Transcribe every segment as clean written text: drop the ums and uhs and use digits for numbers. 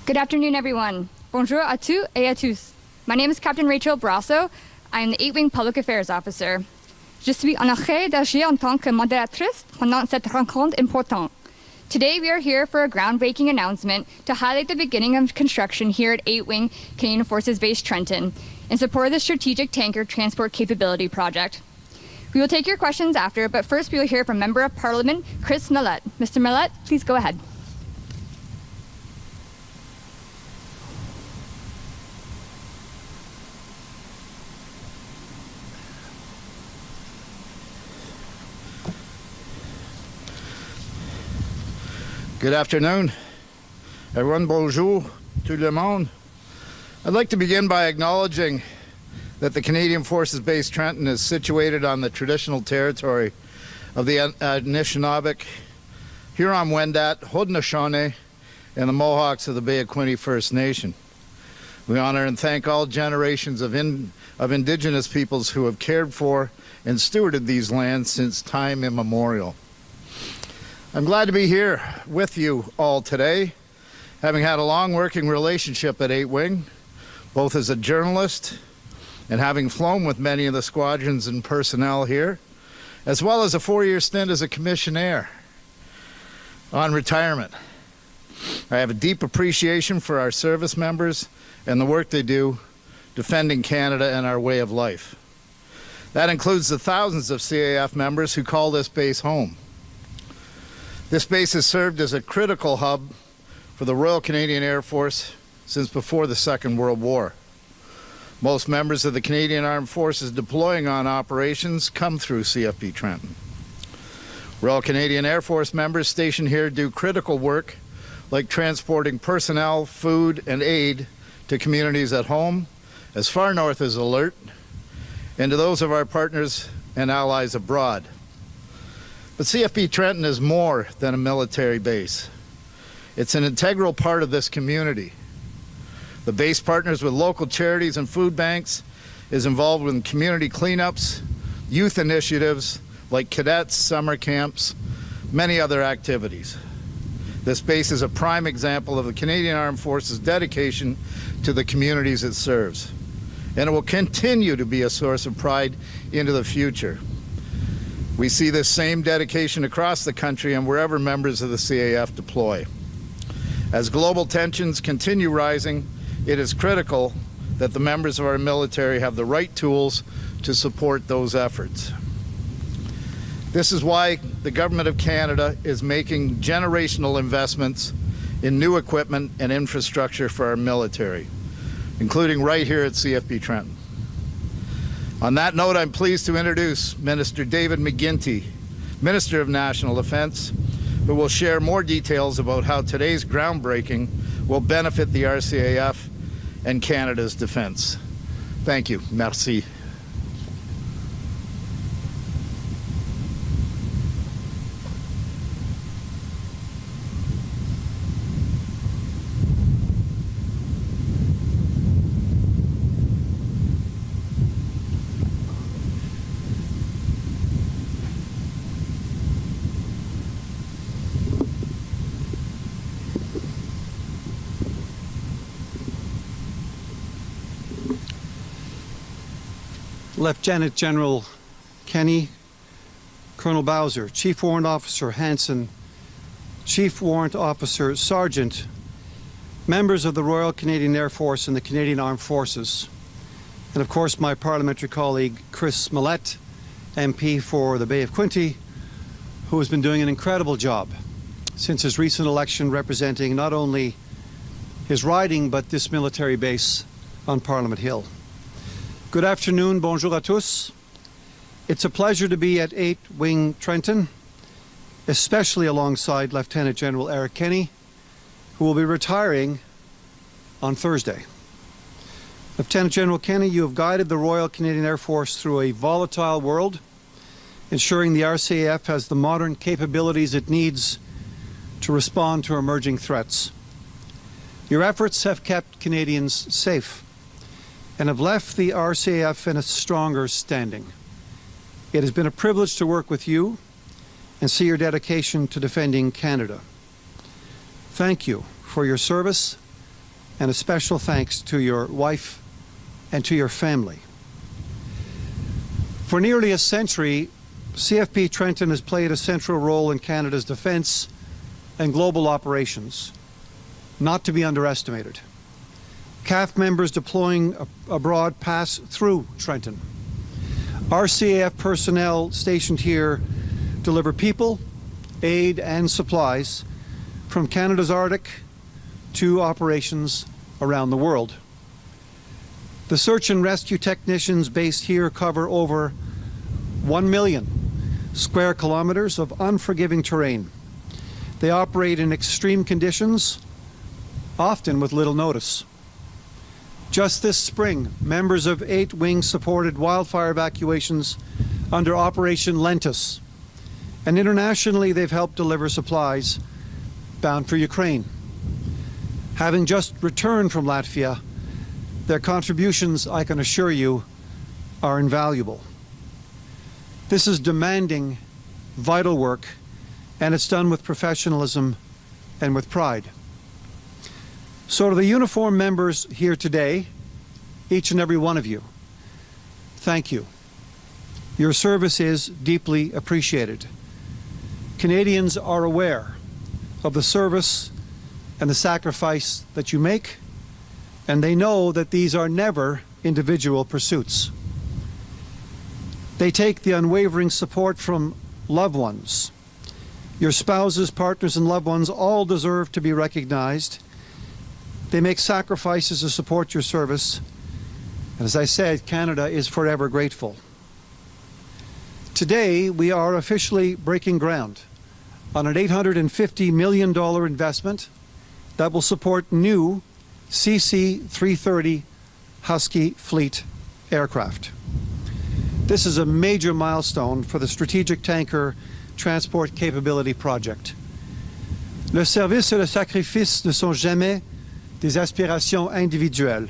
Good afternoon, everyone. Bonjour à tous et à tous. My name is Captain Rachel Brosseau. I am the 8-Wing Public Affairs Officer. Je suis honorée d'agir en tant que modératrice pendant cette rencontre importante. Today, we are here for a groundbreaking announcement to highlight the beginning of construction here at 8-Wing Canadian Forces Base Trenton in support of the Strategic Tanker Transport Capability Project. We will take your questions after, but first we will hear from Member of Parliament Chris Malette. Mr. Malette, please go ahead. Good afternoon, everyone. Bonjour, tout le monde. I'd like to begin by acknowledging that the Canadian Forces Base Trenton is situated on the traditional territory of the Anishinaabe, Huron-Wendat, Haudenosaunee, and the Mohawks of the Bay of Quinte First Nation. We honor and thank all generations of Indigenous peoples who have cared for and stewarded these lands since time immemorial. I'm glad to be here with you all today, having had a long working relationship at 8-Wing, both as a journalist and having flown with many of the squadrons and personnel here, as well as a 4-year stint as a commissioner on retirement. I have a deep appreciation for our service members and the work they do defending Canada and our way of life. That includes the thousands of CAF members who call this base home. This base has served as a critical hub for the Royal Canadian Air Force since before the Second World War. Most members of the Canadian Armed Forces deploying on operations come through CFB Trenton. Royal Canadian Air Force members stationed here do critical work like transporting personnel, food, and aid to communities at home, as far north as Alert, and to those of our partners and allies abroad. But CFB Trenton is more than a military base. It's an integral part of this community. The base partners with local charities and food banks, is involved with community cleanups, youth initiatives like cadets, summer camps, many other activities. This base is a prime example of the Canadian Armed Forces' dedication to the communities it serves. And it will continue to be a source of pride into the future. We see this same dedication across the country and wherever members of the CAF deploy. As global tensions continue rising, it is critical that the members of our military have the right tools to support those efforts. This is why the Government of Canada is making generational investments in new equipment and infrastructure for our military, including right here at CFB Trenton. On that note, I'm pleased to introduce Minister David McGuinty, Minister of National Defence, who will share more details about how today's groundbreaking will benefit the RCAF and Canada's defence. Thank you. Merci. Lieutenant General Kenny, Colonel Bowser, Chief Warrant Officer Hanson, Chief Warrant Officer Sergeant, members of the Royal Canadian Air Force and the Canadian Armed Forces, and of course my parliamentary colleague Chris Malette, MP for the Bay of Quinte, who has been doing an incredible job since his recent election, representing not only his riding but this military base on Parliament Hill. Good afternoon, bonjour à tous. It's a pleasure to be at 8-Wing Trenton, especially alongside Lieutenant General Eric Kenny, who will be retiring on Thursday. Lieutenant General Kenny, you have guided the Royal Canadian Air Force through a volatile world, ensuring the RCAF has the modern capabilities it needs to respond to emerging threats. Your efforts have kept Canadians safe and have left the RCAF in a stronger standing. It has been a privilege to work with you and see your dedication to defending Canada. Thank you for your service and a special thanks to your wife and to your family. For nearly a century, CFB Trenton has played a central role in Canada's defence and global operations, not to be underestimated. CAF members deploying abroad pass through Trenton. RCAF personnel stationed here deliver people, aid and supplies from Canada's Arctic to operations around the world. The search and rescue technicians based here cover over 1 million square kilometers of unforgiving terrain. They operate in extreme conditions, often with little notice. Just this spring, members of 8 Wings supported wildfire evacuations under Operation Lentus, and internationally they've helped deliver supplies bound for Ukraine. Having just returned from Latvia, their contributions, I can assure you, are invaluable. This is demanding, vital work, and it's done with professionalism and with pride. So to the uniformed members here today, each and every one of you, thank you. Your service is deeply appreciated. Canadians are aware of the service and the sacrifice that you make, and they know that these are never individual pursuits. They take the unwavering support from loved ones. Your spouses, partners, and loved ones all deserve to be recognized. They make sacrifices to support your service. And as I said, Canada is forever grateful. Today, we are officially breaking ground on an $850 million investment that will support new CC-330 Husky fleet aircraft. This is a major milestone for the Strategic Tanker Transport Capability Project. Le service et le sacrifice ne sont jamais des aspirations individuelles.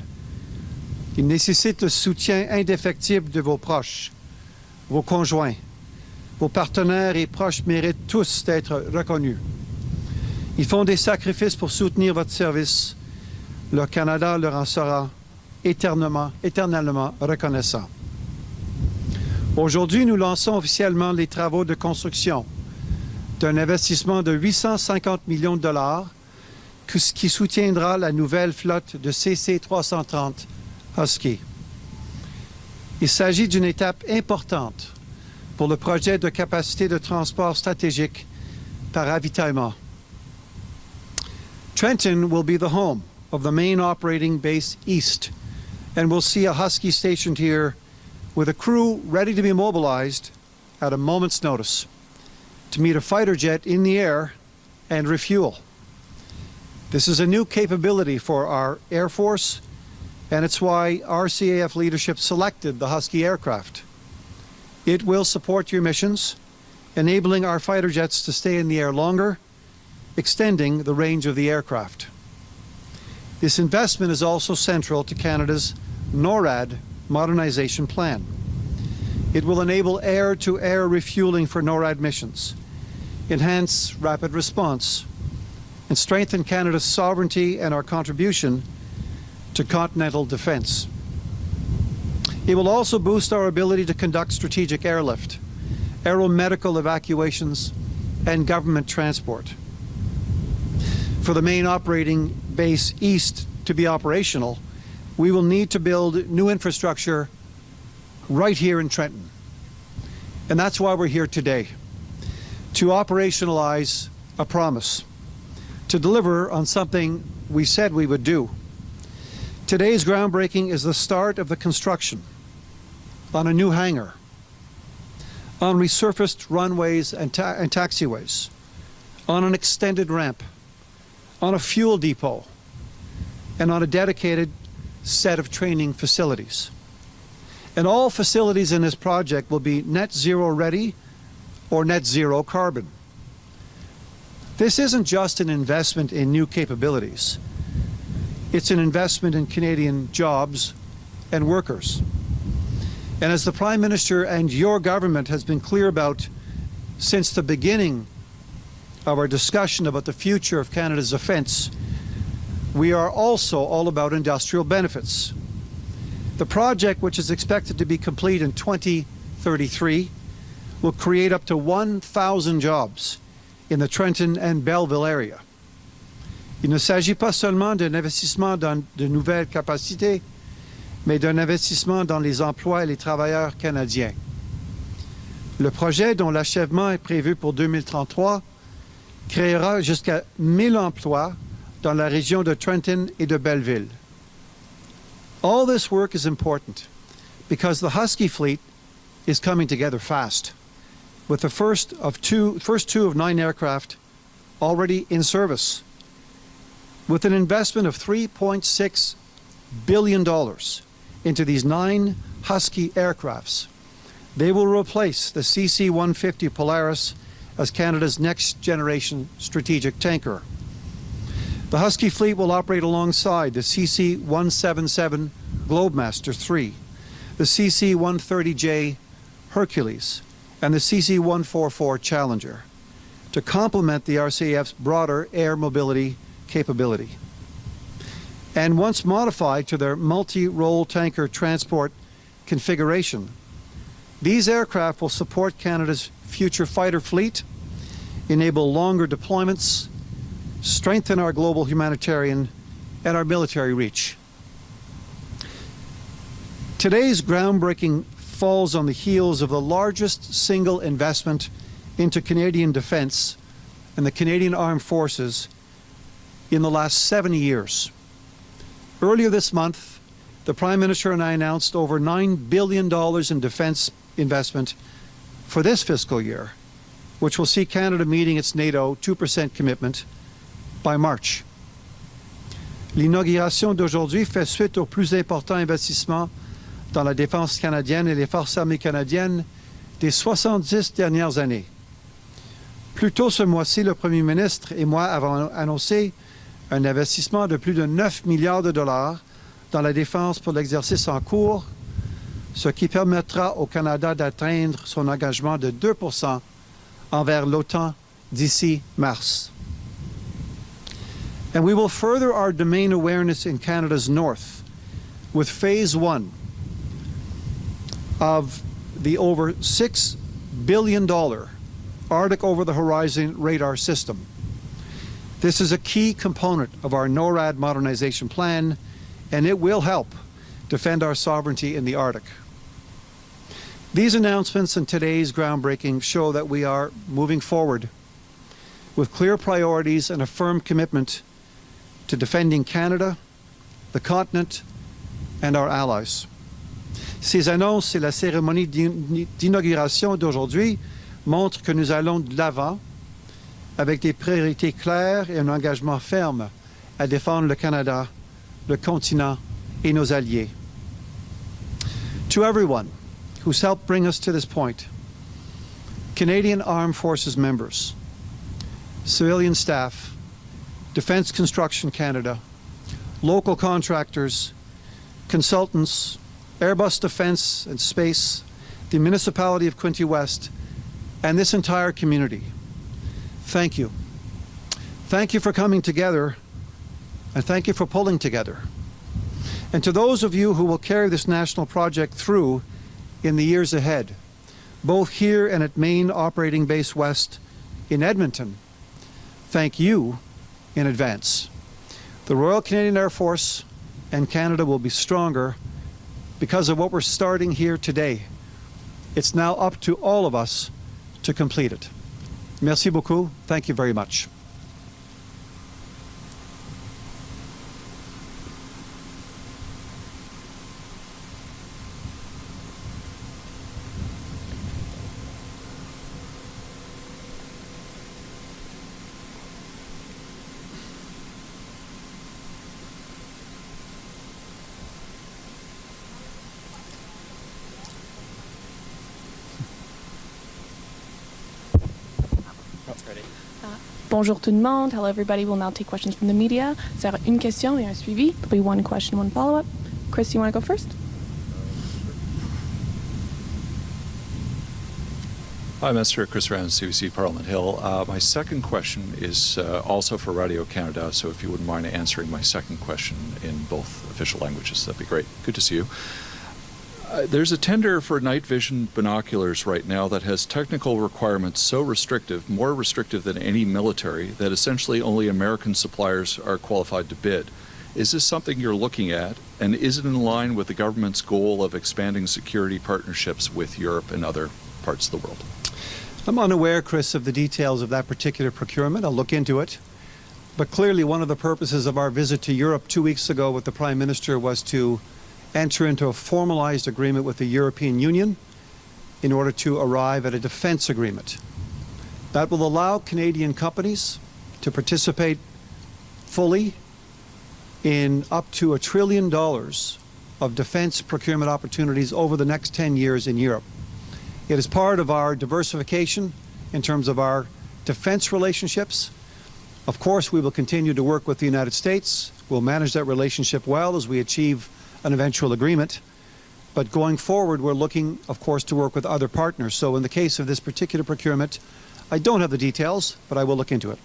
Ils nécessitent le soutien indéfectible de vos proches, vos conjoints, vos partenaires et proches méritent tous d'être reconnus. Ils font des sacrifices pour soutenir votre service. Le Canada leur en sera éternellement reconnaissant. Aujourd'hui, nous lançons officiellement les travaux de construction d'un investissement de 850 millions de dollars qui soutiendra la nouvelle flotte de CC-330 Husky. Il s'agit d'une étape importante pour le projet de capacité de transport stratégique par ravitaillement. Trenton will be the home of the main operating base east, and we'll see a Husky stationed here with a crew ready to be mobilized at a moment's notice to meet a fighter jet in the air and refuel. This is a new capability for our Air Force, and it's why RCAF leadership selected the Husky aircraft. It will support your missions, enabling our fighter jets to stay in the air longer, extending the range of the aircraft. This investment is also central to Canada's NORAD modernization plan. It will enable air-to-air refueling for NORAD missions, enhance rapid response, and strengthen Canada's sovereignty and our contribution to continental defense. It will also boost our ability to conduct strategic airlift, aeromedical evacuations, and government transport. For the main operating base east to be operational, we will need to build new infrastructure right here in Trenton. And that's why we're here today, to operationalize a promise, to deliver on something we said we would do. Today's groundbreaking is the start of the construction on a new hangar, on resurfaced runways and taxiways, on an extended ramp, on a fuel depot, and on a dedicated set of training facilities. And all facilities in this project will be net zero ready or net zero carbon. This isn't just an investment in new capabilities. It's an investment in Canadian jobs and workers. And as the Prime Minister and your government has been clear about since the beginning of our discussion about the future of Canada's defence, We are also all about industrial benefits. The project, which is expected to be complete in 2033, will create up to 1,000 jobs in the Trenton and Belleville area. Il ne s'agit pas seulement d'un investissement dans de nouvelles capacités, mais d'un investissement dans les emplois et les travailleurs canadiens. Le projet, dont l'achèvement est prévu pour 2033, créera jusqu'à 1 000 emplois dans la région de Trenton et de Belleville. All this work is important because the Husky fleet is coming together fast, with the first two of 9 aircraft already in service. With an investment of $3.6 billion into these 9 Husky aircrafts, they will replace the CC-150 Polaris as Canada's next generation strategic tanker. The Husky fleet will operate alongside the CC-177 Globemaster III, the CC-130J Hercules, and the CC-144 Challenger to complement the RCAF's broader air mobility capability. And once modified to their multi-role tanker transport configuration, these aircraft will support Canada's future fighter fleet, enable longer deployments, strengthen our global humanitarian and our military reach. Today's groundbreaking falls on the heels of the largest single investment into Canadian defense and the Canadian Armed Forces in the last 70 years. Earlier this month, the Prime Minister and I announced over $9 billion in defense investment for this fiscal year, which will see Canada meeting its NATO 2% commitment by March. L'inauguration d'aujourd'hui fait suite aux plus importants investissements dans la défense canadienne et les forces armées canadiennes des 70 dernières années. Plus tôt ce mois-ci, le Premier ministre et moi avons annoncé un investissement de plus de 9 milliards de dollars dans la défense pour l'exercice en cours, ce qui permettra au Canada d'atteindre son engagement de 2% envers l'OTAN d'ici mars. And we will further our domain awareness in Canada's north with Phase 1 of the over $6 billion Arctic Over-the-Horizon radar system. This is a key component of our NORAD modernization plan, and it will help defend our sovereignty in the Arctic. These announcements and today's groundbreaking show that we are moving forward with clear priorities and a firm commitment to defending Canada, the continent, and our allies. Ces annonces et la cérémonie d'inauguration d'aujourd'hui montrent que nous allons de l'avant avec des priorités claires et un engagement ferme à défendre le Canada, le continent et nos alliés. To everyone who's helped bring us to this point, Canadian Armed Forces members, civilian staff, Defence Construction Canada, local contractors, consultants, Airbus Defence and Space, the Municipality of Quinte West, and this entire community, thank you. Thank you for coming together, and thank you for pulling together. And to those of you who will carry this national project through in the years ahead, both here and at Main Operating Base West in Edmonton, thank you in advance. The Royal Canadian Air Force and Canada will be stronger because of what we're starting here today. It's now up to all of us to complete it. Merci beaucoup. Thank you very much. Bonjour tout le monde. Hello everybody. We'll now take questions from the media. Ça sera une question et un suivi. There'll be one question, one follow-up. Chris, you want to go first? Hi, Mr. Chris Rand, CBC Parliament Hill. My second question is also for Radio-Canada, so if you wouldn't mind answering my second question in both official languages, that'd be great. Good to see you. There's a tender for night vision binoculars right now that has technical requirements so restrictive, more restrictive than any military, that essentially only American suppliers are qualified to bid. Is this something you're looking at, and is it in line with the government's goal of expanding security partnerships with Europe and other parts of the world? I'm unaware, Chris, of the details of that particular procurement. I'll look into it. But clearly one of the purposes of our visit to Europe 2 weeks ago with the Prime Minister was to enter into a formalized agreement with the European Union in order to arrive at a defense agreement. That will allow Canadian companies to participate fully in up to $1 trillion of defense procurement opportunities over the next 10 years in Europe. It is part of our diversification in terms of our defense relationships. Of course, we will continue to work with the United States. We'll manage that relationship well as we achieve an eventual agreement. But going forward, we're looking, of course, to work with other partners. So in the case of this particular procurement, I don't have the details, but I will look into it.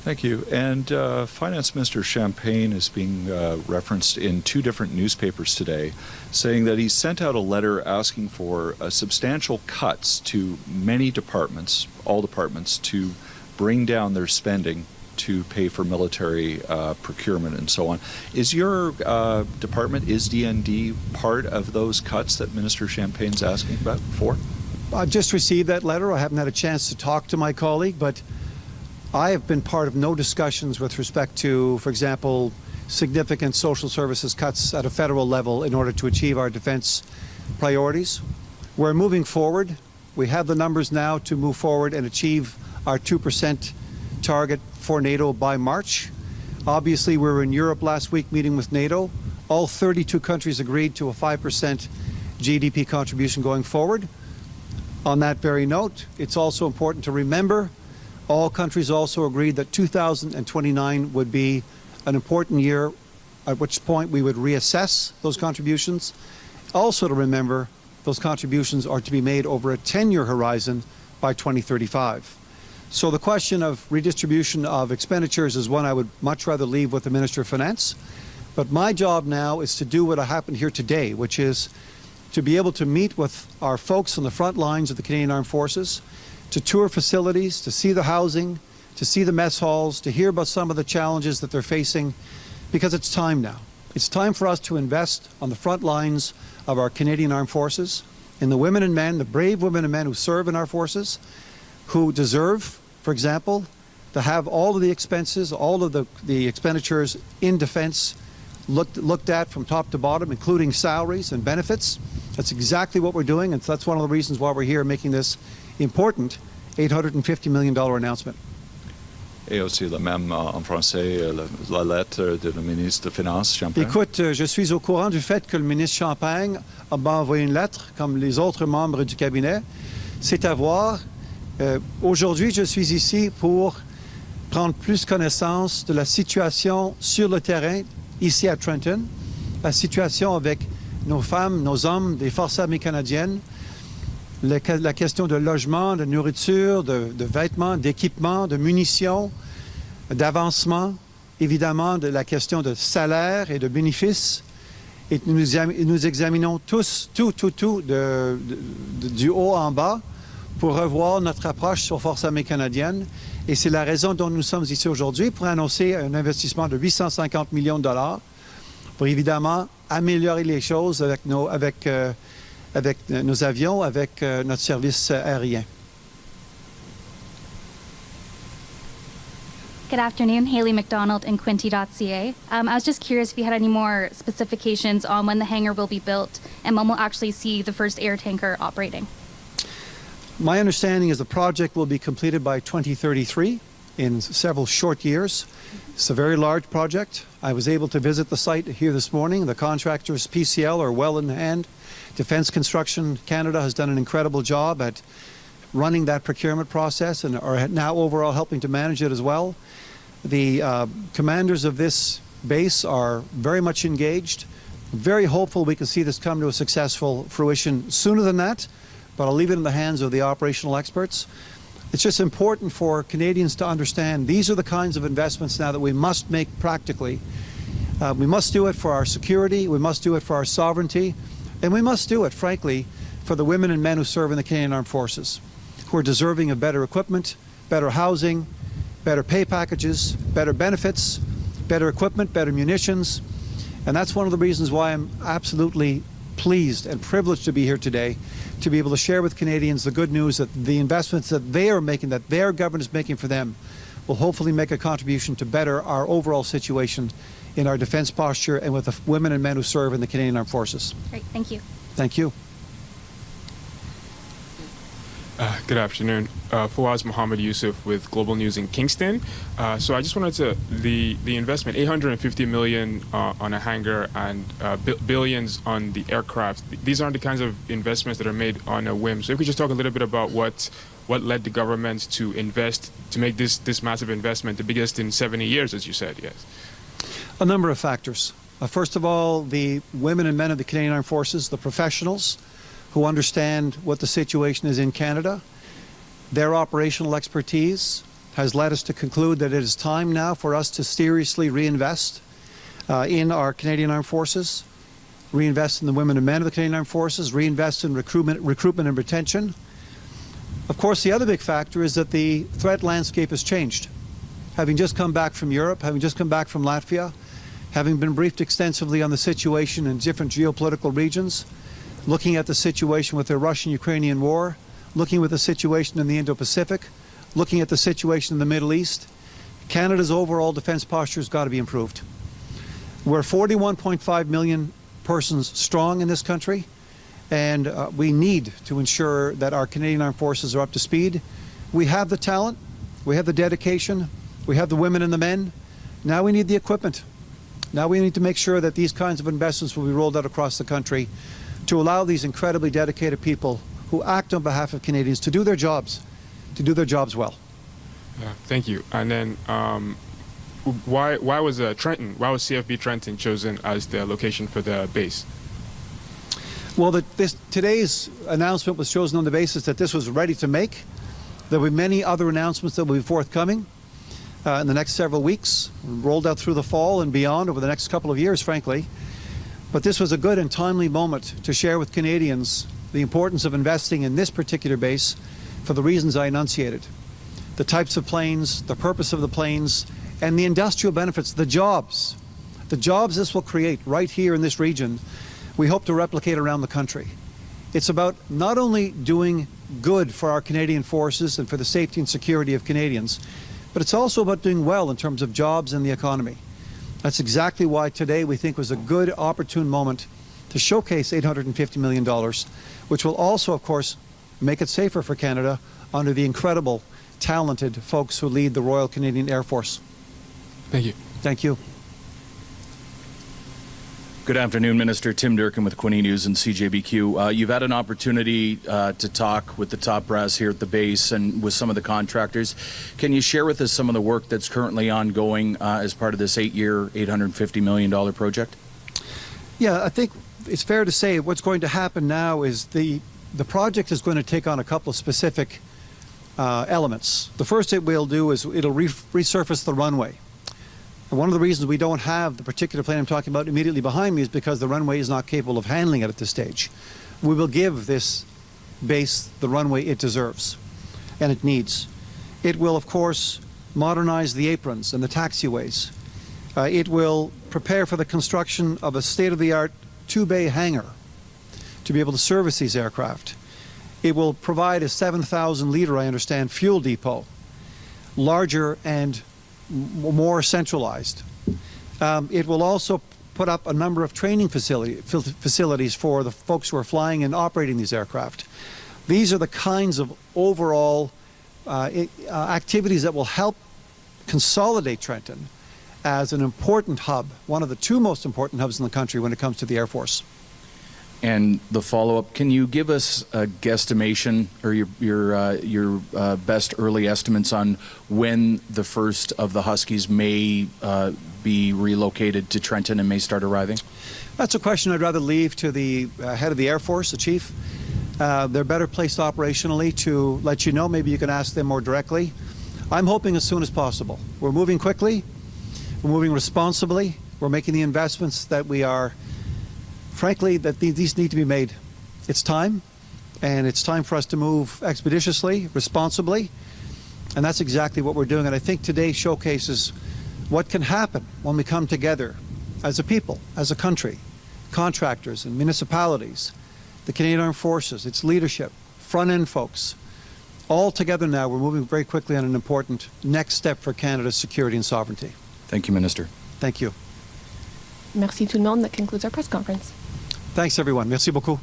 Thank you. And Finance Minister Champagne is being referenced in 2 different newspapers today, saying that he sent out a letter asking for substantial cuts to many departments, all departments, to bring down their spending to pay for military procurement and so on. Is your department, is DND, part of those cuts that Minister Champagne's asking about for? I've just received that letter. I haven't had a chance to talk to my colleague, but I have been part of no discussions with respect to, for example, significant social services cuts at a federal level in order to achieve our defense priorities. We're moving forward. We have the numbers now to move forward and achieve our 2% target for NATO by March. Obviously, we were in Europe last week meeting with NATO. All 32 countries agreed to a 5% GDP contribution going forward. On that very note, it's also important to remember all countries also agreed that 2029 would be an important year, at which point we would reassess those contributions. Also to remember, those contributions are to be made over a 10-year horizon by 2035. So the question of redistribution of expenditures is one I would much rather leave with the Minister of Finance. But my job now is to do what happened here today, which is to be able to meet with our folks on the front lines of the Canadian Armed Forces, to tour facilities, to see the housing, to see the mess halls, to hear about some of the challenges that they're facing, because it's time now. It's time for us to invest on the front lines of our Canadian Armed Forces, in the women and men, the brave women and men who serve in our forces, who deserve, for example, to have all of the expenses, all of the expenditures in defense looked at from top to bottom, including salaries and benefits. That's exactly what we're doing, and that's one of the reasons why we're here making this important $850 million announcement. Et aussi le même en français, la lettre de le ministre des Finances, Champagne. Écoute, je suis au courant du fait que le ministre Champagne m'a envoyé une lettre, comme les autres membres du cabinet. C'est à voir. Aujourd'hui, je suis ici pour prendre plus connaissance de la situation sur le terrain, ici à Trenton, la situation avec nos femmes, nos hommes des Forces armées canadiennes, la question de logement, de nourriture, de vêtements, d'équipements, de munitions, d'avancement, évidemment de la question de salaire et de bénéfices. Et nous examinons tous, du haut en bas pour revoir notre approche sur Forces armées canadiennes. Et c'est la raison dont nous sommes ici aujourd'hui pour annoncer un investissement de 850 millions de dollars pour évidemment améliorer les choses avec nos avions, avec notre service aérien. Good afternoon, Haley McDonald in Quinte.ca. I was just curious if you had any more specifications on when the hangar will be built and when we'll actually see the first air tanker operating. My understanding is the project will be completed by 2033 in several short years. It's a very large project. I was able to visit the site here this morning. The contractors, PCL, are well in hand. Defence Construction Canada has done an incredible job at running that procurement process and are now overall helping to manage it as well. The commanders of this base are very much engaged. Very hopeful we can see this come to a successful fruition sooner than that, but I'll leave it in the hands of the operational experts. It's just important for Canadians to understand these are the kinds of investments now that we must make practically. We must do it for our security, we must do it for our sovereignty, and we must do it, frankly, for the women and men who serve in the Canadian Armed Forces, who are deserving of better equipment, better housing, better pay packages, better benefits, better equipment, better munitions. And that's one of the reasons why I'm absolutely pleased and privileged to be here today, to be able to share with Canadians the good news that the investments that they are making, that their government is making for them, will hopefully make a contribution to better our overall situation in our defense posture and with the women and men who serve in the Canadian Armed Forces. Great, thank you. Thank you. Good afternoon. Fawaz Mohammed Yusuf with Global News in Kingston. So I just wanted to, the investment, $850 million on a hangar and billions on the aircraft, these aren't the kinds of investments that are made on a whim. So if we could just talk a little bit about what led the government to invest, to make this massive investment, the biggest in 70 years, as you said, yes. A number of factors. First of all, the women and men of the Canadian Armed Forces, the professionals who understand what the situation is in Canada. Their operational expertise has led us to conclude that it is time now for us to seriously reinvest in our Canadian Armed Forces, reinvest in the women and men of the Canadian Armed Forces, reinvest in recruitment and retention. Of course, the other big factor is that the threat landscape has changed. Having just come back from Europe, having just come back from Latvia, having been briefed extensively on the situation in different geopolitical regions, looking at the situation with the Russian-Ukrainian war, looking at the situation in the Indo-Pacific, looking at the situation in the Middle East, Canada's overall defense posture has got to be improved. We're 41.5 million persons strong in this country, and we need to ensure that our Canadian Armed Forces are up to speed. We have the talent, we have the dedication, we have the women and the men. Now we need the equipment. Now we need to make sure that these kinds of investments will be rolled out across the country to allow these incredibly dedicated people who act on behalf of Canadians to do their jobs well. Thank you. And then why was Trenton, why was CFB Trenton chosen as the location for the base? Well, today's announcement was chosen on the basis that this was ready to make. There will be many other announcements that will be forthcoming in the next several weeks, rolled out through the fall and beyond over the next couple of years, frankly. But this was a good and timely moment to share with Canadians the importance of investing in this particular base for the reasons I enunciated. The types of planes, the purpose of the planes, and the industrial benefits, the jobs this will create right here in this region, we hope to replicate around the country. It's about not only doing good for our Canadian forces and for the safety and security of Canadians, but it's also about doing well in terms of jobs and the economy. That's exactly why today we think was a good, opportune moment to showcase $850 million, which will also, of course, make it safer for Canada under the incredible, talented folks who lead the Royal Canadian Air Force. Thank you. Thank you. Good afternoon, Minister. Tim Durkin with Quinte News and CJBQ. You've had an opportunity to talk with the top brass here at the base and with some of the contractors. Can you share with us some of the work that's currently ongoing as part of this 8-year, $850 million project? Yeah, I think it's fair to say what's going to happen now is the project is going to take on a couple of specific elements. The first it will do is it'll resurface the runway. And one of the reasons we don't have the particular plane I'm talking about immediately behind me is because the runway is not capable of handling it at this stage. We will give this base the runway it deserves and it needs. It will, of course, modernize the aprons and the taxiways. It will prepare for the construction of a state-of-the-art 2-bay hangar to be able to service these aircraft. It will provide a 7,000-liter, I understand, fuel depot, larger and more centralized. It will also put up a number of training facilities for the folks who are flying and operating these aircraft. These are the kinds of overall activities that will help consolidate Trenton as an important hub, one of the 2 most important hubs in the country when it comes to the Air Force. And the follow-up, can you give us a guesstimation or your best early estimates on when the first of the Huskies may be relocated to Trenton and may start arriving? That's a question I'd rather leave to the head of the Air Force, the chief. They're better placed operationally to let you know. Maybe you can ask them more directly. I'm hoping as soon as possible. We're moving quickly. We're moving responsibly. We're making the investments that we are, frankly, that these need to be made. It's time, and it's time for us to move expeditiously, responsibly, and that's exactly what we're doing. And I think today showcases what can happen when we come together as a people, as a country, contractors and municipalities, the Canadian Armed Forces, its leadership, front-end folks. All together now, we're moving very quickly on an important next step for Canada's security and sovereignty. Thank you, Minister. Thank you. Merci tout le monde. That concludes our press conference. Thanks, everyone. Merci beaucoup.